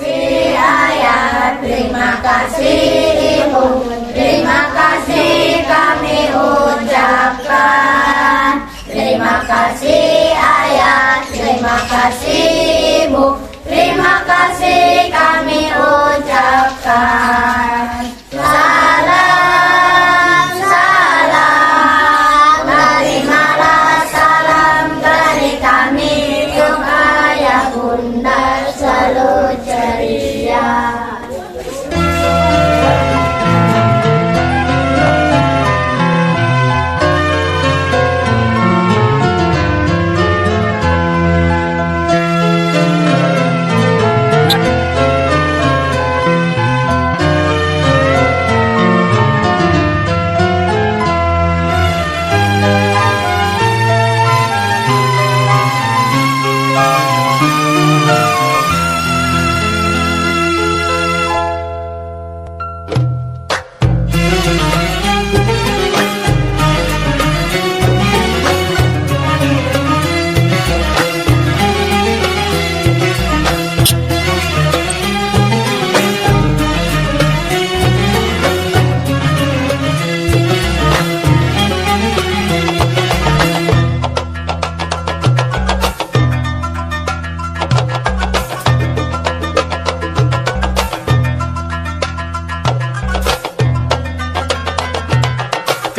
kasih ayah, terima kasih ibu, terima kasih kami ucapkan. Terima kasih ayah, terima kasih ibu, terima kasih kami ucapkan. Salam, salam, terimalah salam dari kami untuk ayah bunda selalu ceria.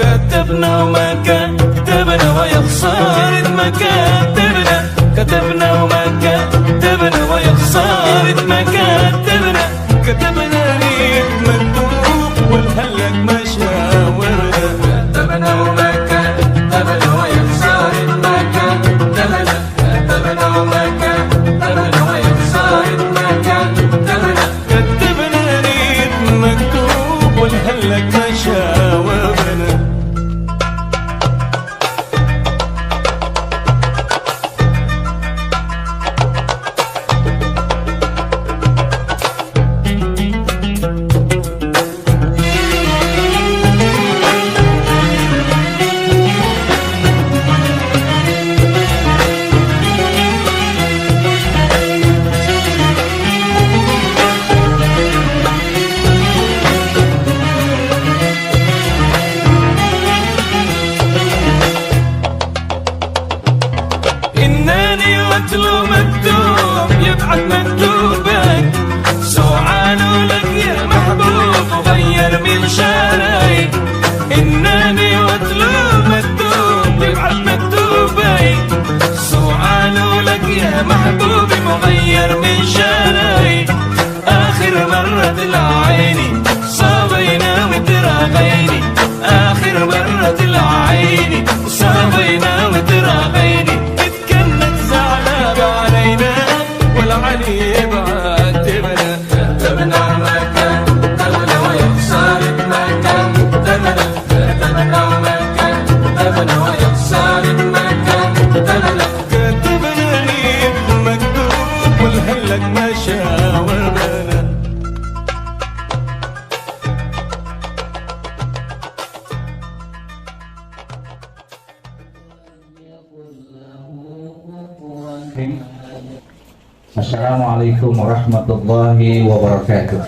كتبنا وما كتبنا ويا خسارة ما كتبنا، كتبنا وما كتبنا ويا خسارة ما كتبنا، كتبنا ليك مكتوب والهلك مشاورنا. كتبنا وما كتبنا ويا خسارة ما كتبنا، كتبنا وما كتبنا ويا خسارة ما كتبنا، كتبنا ليك مكتوب والهلك مشاورنا. إنني واتلو مكتوب يبعث مكتوبك، سعال لك يا محبوب غير من شاري. إنني واتلو مكتوب يبعث مكتوبك، سعال لك يا محبوب مغير من شاري. آخر مرة العيني صابينا وتراغيني، آخر مرة العيني صابينا وتراغيني. والعلي بعاتبنا، كتبنا ما كتبنا ويا خسارة ما كتبنا، كتبنا ما كتبنا ويا خسارة ما كتبنا، كتبنا ليك مكتوب والهلك مشاورنا. Assalamualaikum warahmatullahi wabarakatuh.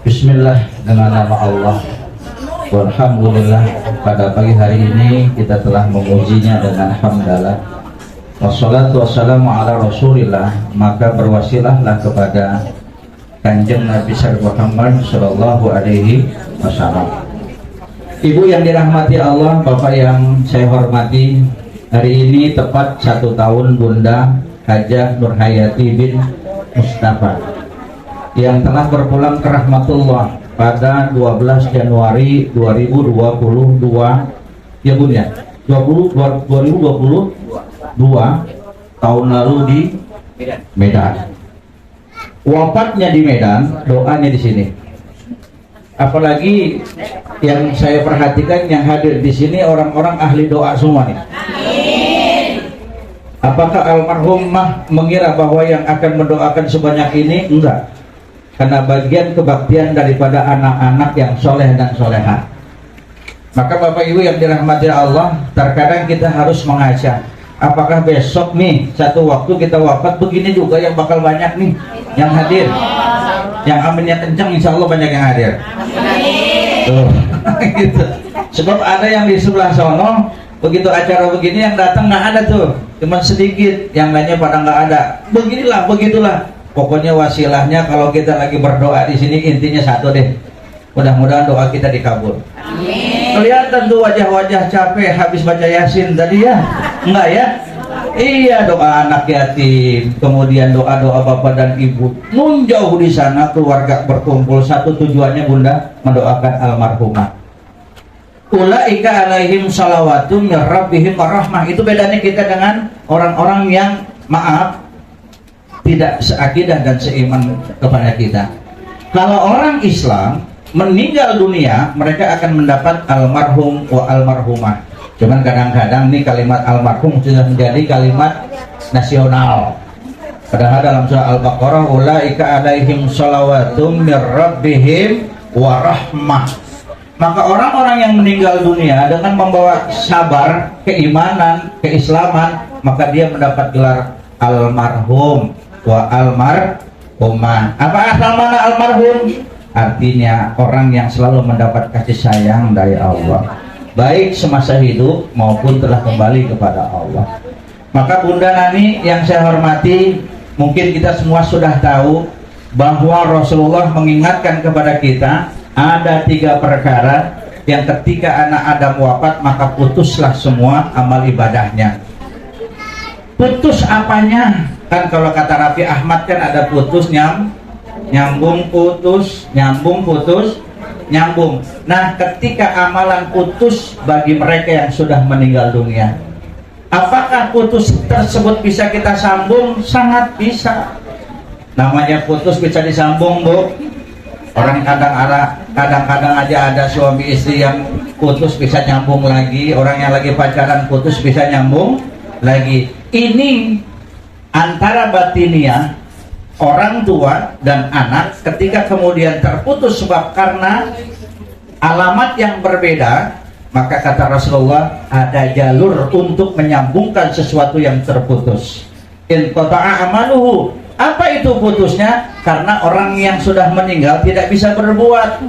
Bismillah, dengan nama Allah. Walhamdulillah, pada pagi hari ini kita telah memujinya dengan hamdalah. Wassalatu wassalamu ala rasulillah. Maka berwasilahlah kepada Kanjeng Nabi Muhammad sallallahu alaihi wasallam. Ibu yang dirahmati Allah, Bapak yang saya hormati, hari ini tepat 1 tahun Bunda Hajah Nurhayati bin Mustafa yang telah berpulang ke rahmatullah pada 12 Januari 2022 ya Bunda, 2022 tahun lalu di Medan. Wafatnya di Medan, doanya di sini. Apalagi yang saya perhatikan yang hadir di sini orang-orang ahli doa semua nih. Amin. Apakah almarhumah mengira bahwa yang akan mendoakan sebanyak ini? Enggak. Karena bagian kebaktian daripada anak-anak yang soleh dan soleha. Maka Bapak Ibu yang dirahmati Allah, terkadang kita harus mengaca Apakah besok nih satu waktu kita wafat begini juga yang bakal banyak nih yang hadir? Yang aminnya kencang, insya Allah banyak yang hadir. Tuh, gitu. Sebab ada yang di sebelah sono begitu acara begini yang datang nggak ada tuh, cuma sedikit, yang lainnya pada nggak ada. Beginilah, begitulah. Pokoknya wasilahnya kalau kita lagi berdoa di sini intinya satu deh. Mudah-mudahan doa kita dikabul. Kelihatan tuh wajah-wajah capek habis baca Yasin tadi ya? Enggak ya? Iya, doa anak yatim, kemudian doa-doa bapak dan ibu. Nun jauh di sana keluarga berkumpul, satu tujuannya Bunda mendoakan almarhumah. Ulaika alaihim salawatun min rabbihim warahmah. Itu bedanya kita dengan orang-orang yang maaf tidak seakidah dan seiman kepada kita. Kalau orang Islam meninggal dunia, mereka akan mendapat almarhum wa almarhumah. Cuman kadang-kadang nih kalimat almarhum sudah menjadi kalimat nasional. Padahal dalam surah Al-Baqarah ulaika alaihim shalawatun mir rabbihim wa rahmah. Maka orang-orang yang meninggal dunia dengan membawa sabar, keimanan, keislaman, maka dia mendapat gelar almarhum wa almarhumah. Apa asal mana almarhum? Artinya orang yang selalu mendapat kasih sayang dari Allah, baik semasa hidup maupun telah kembali kepada Allah. Maka Bunda Nani yang saya hormati, mungkin kita semua sudah tahu bahwa Rasulullah mengingatkan kepada kita ada 3 perkara yang ketika anak Adam wafat maka putuslah semua amal ibadahnya. Putus apanya? Kan kalau kata Raffi Ahmad kan ada putus nyambung, putus, nyambung, putus, nyambung. Nah, ketika amalan putus bagi mereka yang sudah meninggal dunia, apakah putus tersebut bisa kita sambung? Sangat bisa. Namanya putus bisa disambung, Bu. Orang kadang-kadang aja ada suami istri yang putus bisa nyambung lagi, orang yang lagi pacaran putus bisa nyambung lagi. Ini antara batiniah orang tua dan anak ketika kemudian terputus sebab karena alamat yang berbeda, maka kata Rasulullah ada jalur untuk menyambungkan sesuatu yang terputus. In qata'a amaluhu. Apa itu putusnya? Karena orang yang sudah meninggal tidak bisa berbuat.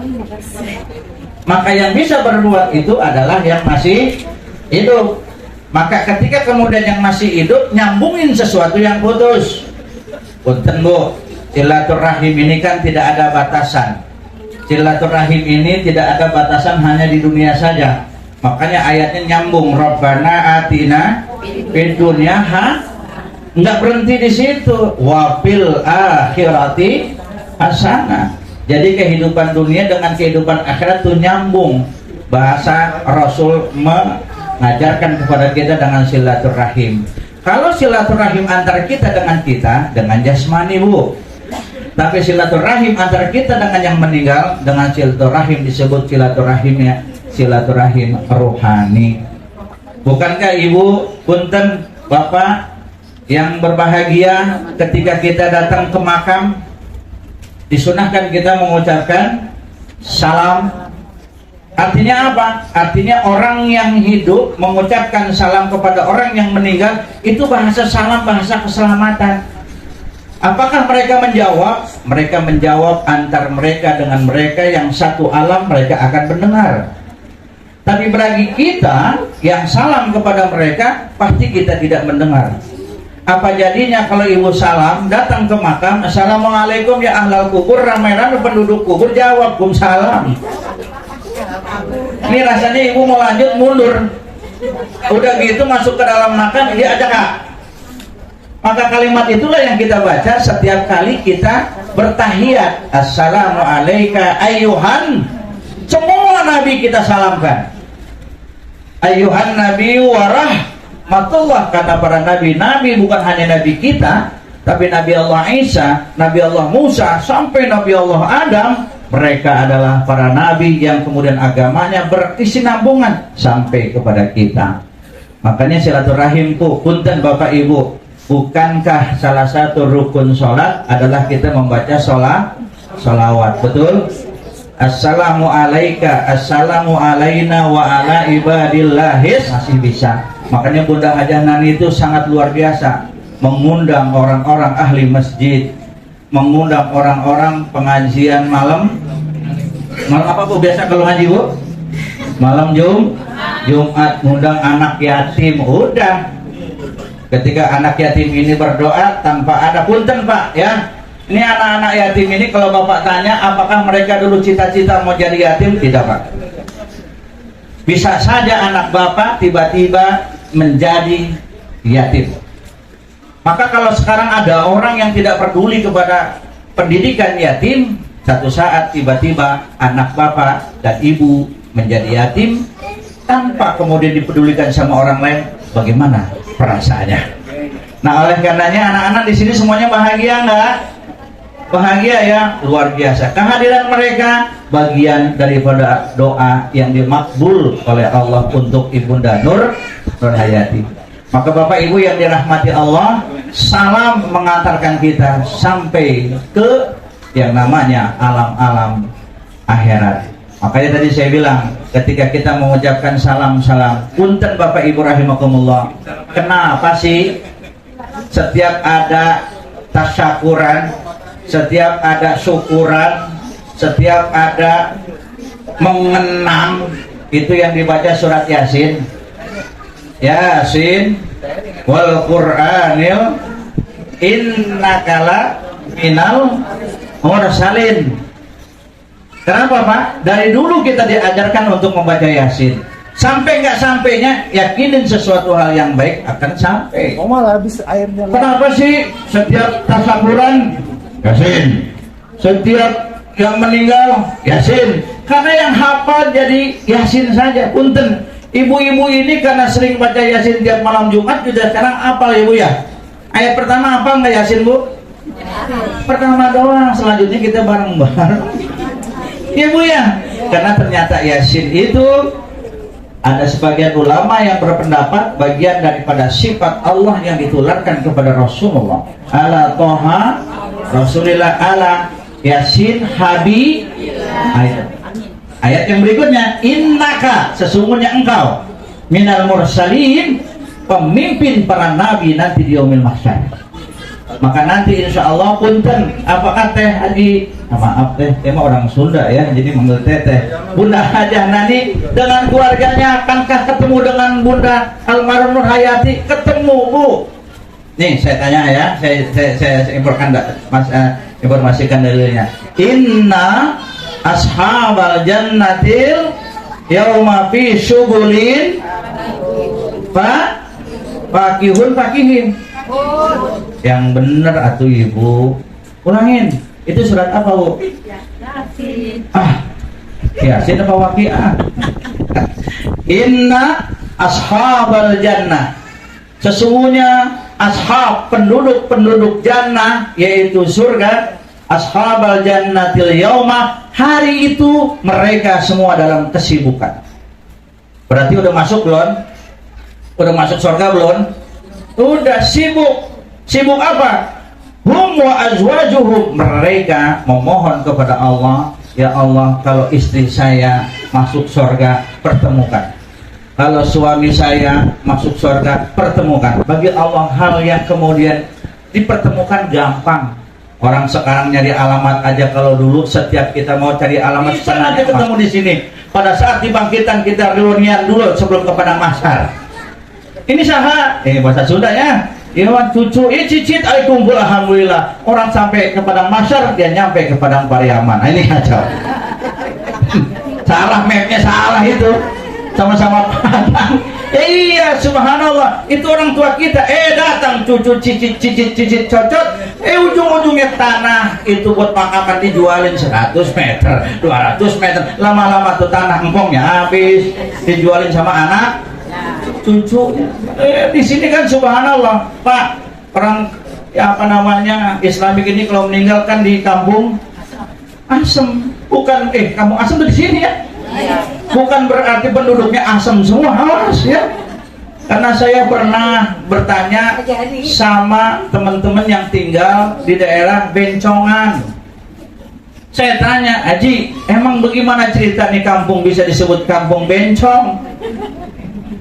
Maka yang bisa berbuat itu adalah yang masih hidup. Maka ketika kemudian yang masih hidup nyambungin sesuatu yang putus. Punten Bu, silaturahim ini kan tidak ada batasan. Silaturahim ini tidak ada batasan hanya di dunia saja. Makanya ayatnya nyambung. Rabbana atina fid dunya nggak berhenti di situ. Wafil akhirati hasanah. Jadi kehidupan dunia dengan kehidupan akhirat itu nyambung. Bahasa Rasul mengajarkan kepada kita dengan silaturahim. Kalau silaturahim antara kita dengan jasmani, Bu. Tapi silaturahim antara kita dengan yang meninggal, dengan silaturahim disebut silaturahim rohani. Bukankah Ibu, punten, Bapak yang berbahagia ketika kita datang ke makam disunahkan kita mengucapkan salam? Artinya apa? Artinya orang yang hidup mengucapkan salam kepada orang yang meninggal, itu bahasa salam, bahasa keselamatan. Apakah mereka menjawab? Mereka menjawab antar mereka dengan mereka yang satu alam, mereka akan mendengar. Tapi bagi kita yang salam kepada mereka, pasti kita tidak mendengar. Apa jadinya kalau Ibu salam, datang ke makam, assalamualaikum ya ahlal kubur, ramai-ramai penduduk kubur jawab salam. Ini rasanya Ibu mau lanjut mundur. Udah gitu masuk ke dalam makam, dia ajak Kak. Maka kalimat itulah yang kita baca setiap kali kita bertahiyat. Assalamualaikum ayyuhan. Semua nabi kita salamkan. Ayyuhan nabi warahmatullah. Kata para nabi, nabi bukan hanya nabi kita, tapi Nabi Allah Isa, Nabi Allah Musa, sampai Nabi Allah Adam, mereka adalah para nabi yang kemudian agamanya berkesinambungan sampai kepada kita. Makanya silaturahim tuh, punten Bapak Ibu, bukankah salah satu rukun sholat adalah kita membaca sholawat, betul? Assalamu alaika, assalamu alaina wa ala ibadillahis, masih bisa. Makanya Bunda Hajah Nani itu sangat luar biasa, mengundang orang-orang ahli masjid, mengundang orang-orang pengajian malam apa Bu biasa kalau ngaji Bu? Malam Jumat, ngundang anak yatim. Udah, ketika anak yatim ini berdoa tanpa ada punten Pak ya, ini anak-anak yatim ini kalau Bapak tanya apakah mereka dulu cita-cita mau jadi yatim, tidak Pak. Bisa saja anak Bapak tiba-tiba menjadi yatim. Maka kalau sekarang ada orang yang tidak peduli kepada pendidikan yatim, satu saat tiba-tiba anak Bapak dan Ibu menjadi yatim tanpa kemudian dipedulikan sama orang lain, bagaimana perasaannya? Nah, oleh karenanya anak-anak di sini semuanya bahagia nggak? Bahagia ya, luar biasa. Kehadiran mereka bagian daripada doa yang dimakbul oleh Allah untuk Ibunda Nur Hayati. Maka Bapak Ibu yang dirahmati Allah, salam mengantarkan kita sampai ke yang namanya alam-alam akhirat. Makanya tadi saya bilang, ketika kita mengucapkan salam-salam, punten Bapak Ibu rahimakumullah, kenapa sih setiap ada tasyakuran, setiap ada syukuran, setiap ada mengenang, itu yang dibaca surat Yasin. Yasin wal Qur'anil innakala minal mursalin. Kenapa Pak? Dari dulu kita diajarkan untuk membaca Yasin. Sampai nggak sampainya, yakinin sesuatu hal yang baik akan sampai. Oh malah habis airnya. Kenapa sih setiap tasaburan Yasin, setiap yang meninggal Yasin? Karena yang hafal jadi Yasin saja. Punten, ibu-ibu ini karena sering baca Yasin tiap malam Jumat, sudah sekarang hafal Ibu ya. Ayat pertama apa nggak Yasin Bu? Pertama doang, selanjutnya kita bareng-bareng. Ibu ya, karena ternyata Yasin itu ada sebagian ulama yang berpendapat bagian daripada sifat Allah yang ditularkan kepada Rasulullah. Ala toha Rasulillah ala Yasin habi ayat yang berikutnya, innaka sesungguhnya engkau minal mursalin, pemimpin para nabi nanti di yaumil mahsyar. Maka nanti insya Allah punten, apakah teh Haji, maaf teh orang Sunda ya, jadi manggil teh Bunda Hajah Nani dengan keluarganya akankah ketemu dengan Bunda almarhum Nur Hayati? Ketemu Bu. Nih saya tanya ya, saya informasikan dalilnya. Inna ashabal jannatil yauma fi syughulin fakihin. Yang bener atuh Ibu, ulangin. Itu surat apa Bu? Yasin apa Waqiah? Inna ashabal jannah, sesungguhnya ashab, penduduk jannah yaitu surga, ashabal jannatil yauma, hari itu mereka semua dalam kesibukan. Berarti udah masuk belum? Udah masuk surga belum? Udah sibuk. Sibuk apa? Hum wa azwajuhum, mereka memohon kepada Allah, ya Allah, kalau istri saya masuk surga, pertemukan. Kalau suami saya masuk surga, pertemukan. Bagi Allah hal yang kemudian dipertemukan gampang. Orang sekarang nyari alamat aja, kalau dulu setiap kita mau cari alamat sana aja ketemu di sini. Pada saat dibangkitan kita reunian dulu sebelum ke padang mahsyar. Ini saha, bahasa Sunda ya. Iwan cucu, cicit, kumpul alhamdulillah. Orang sampai ke padang mahsyar, dia nyampe ke padang Pariaman. Nah, ini kacau. Salah mapnya, salah itu. Sama-sama padang. Iya, subhanallah. Itu orang tua kita. Datang cucu, cicit, cocot. Ujung-ujungnya tanah itu buat makaman dijualin 100 meter, 200 meter. Lama-lama tuh tanah empongnya habis, dijualin sama anak cucu. Di sini kan subhanallah Pak, orang ya apa namanya Islamik ini kalau meninggalkan di kampung asem, bukan kampung asem tuh di sini ya, bukan berarti penduduknya asem semua, awas ya. Karena saya pernah bertanya sama teman-teman yang tinggal di daerah Bencongan. Saya tanya, Haji, emang bagaimana cerita nih kampung bisa disebut kampung bencong?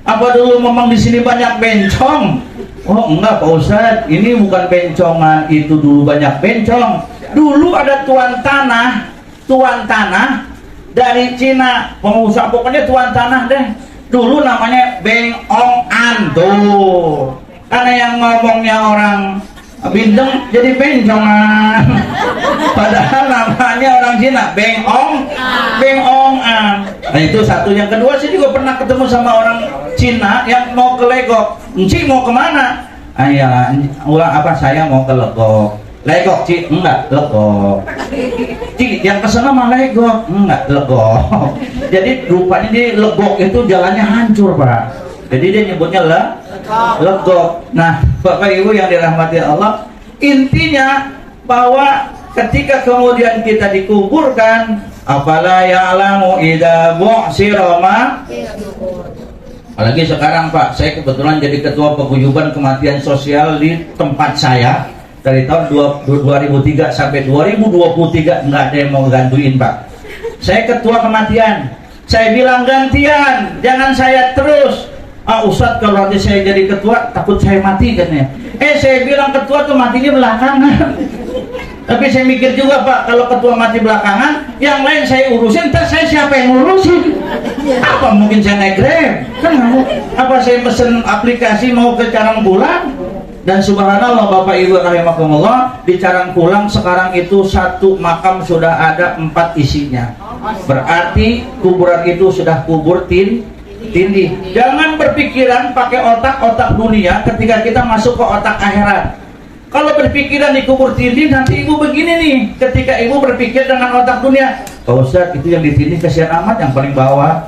Apa dulu memang di sini banyak bencong? Oh enggak Pak Ustadz, ini bukan bencongan, itu dulu banyak bencong. Dulu ada tuan tanah dari Cina, pengusaha, pokoknya tuan tanah deh. Dulu namanya Beng Ong An tuh. Karena yang ngomongnya orang Bindeng jadi bencongan. Padahal namanya orang Cina Beng Ong An. Nah itu satu. Yang kedua, saya juga pernah ketemu sama orang Cina yang mau ke Legok. Ci mau kemana? Ayah, ulang apa? Saya mau ke Legok. Legok Ci? Enggak, Legok. Ci, yang kesana mah Legok? Enggak, Legok. Jadi rupanya di Legok itu jalannya hancur Pak. Jadi dia nyebutnya Legok. Nah Bapak Ibu yang dirahmati Allah, intinya bahwa ketika kemudian kita dikuburkan, afala ya'lamu idza bu'sira ma. Apalagi sekarang Pak, saya kebetulan jadi ketua paguyuban kematian sosial di tempat saya dari tahun 2003 sampai 2023, nggak ada yang mau gantuin Pak. Saya ketua kematian, saya bilang gantian, jangan saya terus. Ustadz kalau nanti saya jadi ketua takut saya mati katanya. Saya bilang ketua tuh matinya belakangan. Tapi saya mikir juga Pak, kalau ketua mati belakangan, yang lain saya urusin, ntar saya siapa yang ngurusin? Apa mungkin saya naik Grab? Kan apa saya pesen aplikasi mau ke Carangkulang? Dan subhanallah Bapak Ibu rahimakumullah, di Carangkulang sekarang itu satu makam sudah ada 4 isinya. Berarti kuburan itu sudah kubur tindih. Jangan berpikiran pakai otak dunia ketika kita masuk ke otak akhirat. Kalau berpikiran dikubur tindih, nanti ibu begini nih, ketika ibu berpikir dengan otak dunia, Pak Ustadz itu yang ditindih kasihan amat, yang paling bawah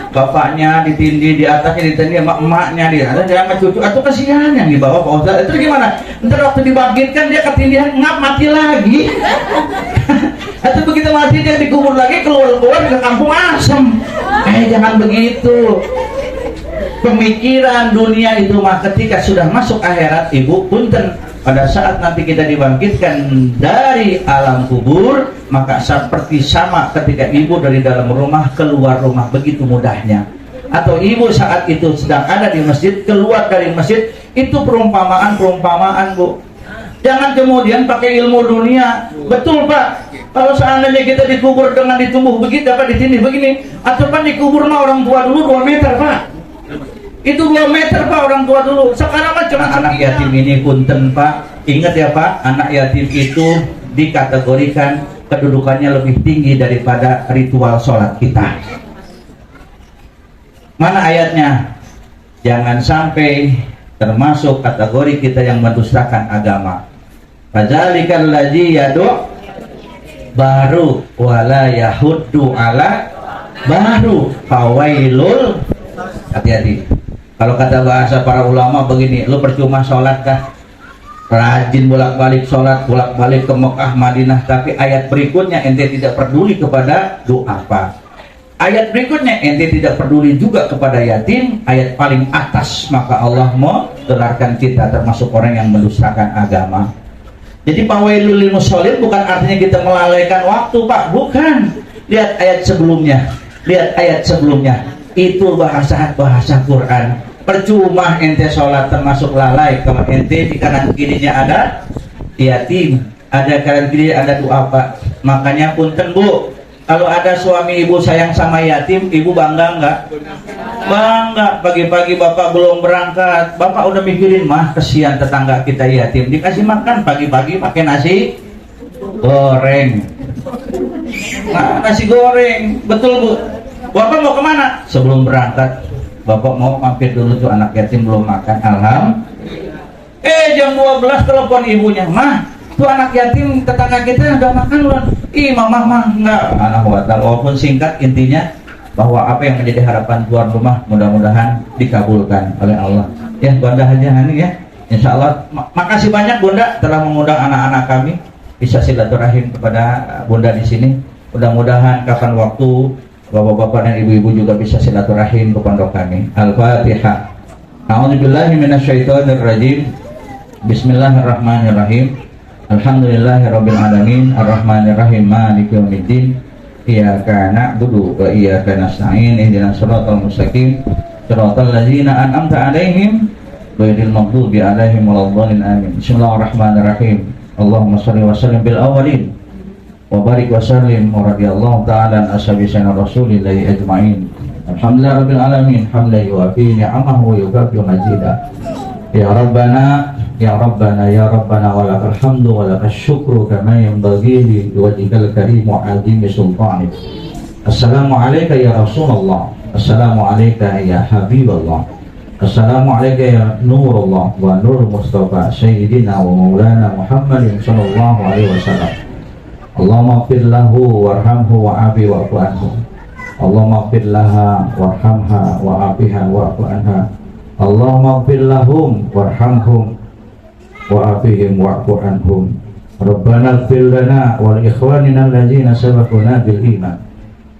bapaknya ditindih, di atasnya ditindih sama emaknya, di atas jangan cucu, atau kasihan yang di bawah Pak Ustadz. Itu gimana? Ntar waktu dibangkitkan dia ketindihan ngap mati lagi. Atau begitu mati dia dikubur lagi, keluar ke kampung asem. Jangan begitu. Pemikiran dunia itu mah ketika sudah masuk akhirat, ibu punten, pada saat nanti kita dibangkitkan dari alam kubur, maka seperti sama ketika ibu dari dalam rumah keluar rumah, begitu mudahnya. Atau ibu saat itu sedang ada di masjid, keluar dari masjid, itu perumpamaan Bu. Jangan kemudian pakai ilmu dunia. Betul Pak, kalau seandainya kita dikubur dengan ditumbuh begitu, apa ditindih begini, atau kan dikubur mah orang tua dulu 2 meter Pak. Itu 2 meter Pak orang tua dulu. Sekarang kan cuma anak yatim ini punten Pak. Ingat ya Pak, anak yatim itu dikategorikan kedudukannya lebih tinggi daripada ritual sholat kita. Mana ayatnya? Jangan sampai termasuk kategori kita yang mendustakan agama. Fadzalikal ladzi yadu baru wala yahuddu ala baru fawailul. Hati-hati. Kalau kata bahasa para ulama begini, lu percuma sholat dah, rajin bolak-balik sholat, bolak-balik ke Mekah, Madinah, tapi ayat berikutnya ente tidak peduli kepada doa apa. Ayat berikutnya ente tidak peduli juga kepada yatim, ayat paling atas, maka Allah mau gelarkan kita termasuk orang yang mendustakan agama. Jadi fawailul lil musholin bukan artinya kita melalaikan waktu Pak, bukan. Lihat ayat sebelumnya, itu bahasa Quran. Percuma ente sholat termasuk lalai kalau ente di kanan kirinya ada yatim, ada kanan kiri ada doa Pak. Makanya punten Bu, kalau ada suami ibu sayang sama yatim, ibu bangga nggak? Bangga. Pagi-pagi bapak belum berangkat, bapak udah mikirin mah kesian tetangga kita yatim, dikasih makan pagi-pagi pakai nasi goreng. Nah, nasi goreng, betul Bu. Bapak mau kemana? Sebelum berangkat, bapak mau mampir dulu tuh anak yatim belum makan. Alhamdulillah. Jam 12 telepon ibunya, mah tuh anak yatim tetangga kita udah makan belum? Mama enggak. Anak watal, walaupun singkat, intinya bahwa apa yang menjadi harapan tuan rumah mudah-mudahan dikabulkan oleh Allah. Ya Bunda Haji Hani ya, Insya Allah. Makasih banyak Bunda telah mengundang anak-anak kami bisa silaturahim kepada Bunda di sini. Mudah-mudahan kapan waktu bapak-bapak dan ibu-ibu juga bisa silaturahim ke pondok kami. Al-Fatihah. A'udzubillahi minasyaitonirrajim. Bismillahirrahmanirrahim. Alhamdulillahirabbil alamin, arrahmanirrahim, maliki yaumiddin. Iyyaka na'budu wa iyyaka nasta'in. Ihdinas shiratal mustaqim. siratal ladzina an'amta 'alaihim ghairil maghdubi 'alaihim waladdallin amin. Bismillahirrahmanirrahim. Allahumma shalli wa sallim bil awwalin wa barik wa sallim wa radiyallahu ta'ala an ashabi sayyidina rasulillahi ajma'in. Alhamdulillah rabbil alamin hamdan yuwafi ni'amahu wa yukafi mazidah. Ya Rabbana ya Rabbana ya Rabbana wa lakal hamdu wa lakal syukru kama yanbaghi li wajhikal karim wa 'azimi sultanik. Assalamu alayka ya Rasulullah, assalamu alayka ya Habiballah, assalamu alayka ya Nurullah wa Nur Mustafa Sayyidina wa Maulana Muhammadin sallallahu alaihi wasallam. Allahumma ighfir lahu warhamhu wa'afi wa'fu anhu. Allahumma ighfir laha warhamha wa'afiha wa'fu anha. Allahumma ighfir lahum warhamhum wa'afihim wa'fu anhum. Rabbana ighfir lana wa li ikhwanina alladzina sabaquna bil iman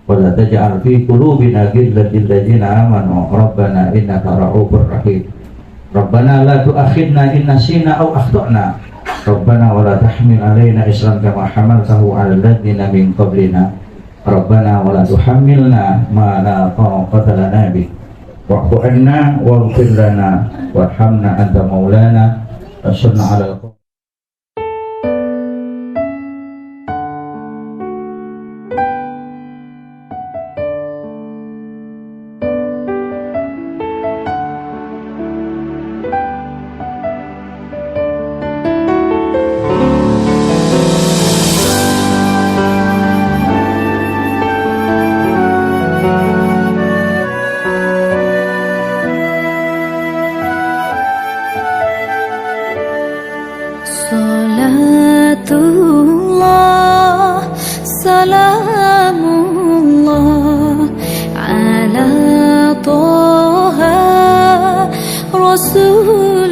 wa la taj'al fi qulubina ghillan lil ladzina amanu rabbana innaka ra'ufur rahim. Rabbana la tu'akhidna in nasina aw akhtana. Rabbana wa la tahmil 'alaina isran kama hamaltahu 'alal ladzina min qablina. Rabbana wa la tuhammilna ma la taqata lana bih. Wa'fu 'anna waghfir lana warhamna anta maulana wansurna 'alal qawmi. Salatullah, salamullah ala Toha Rasul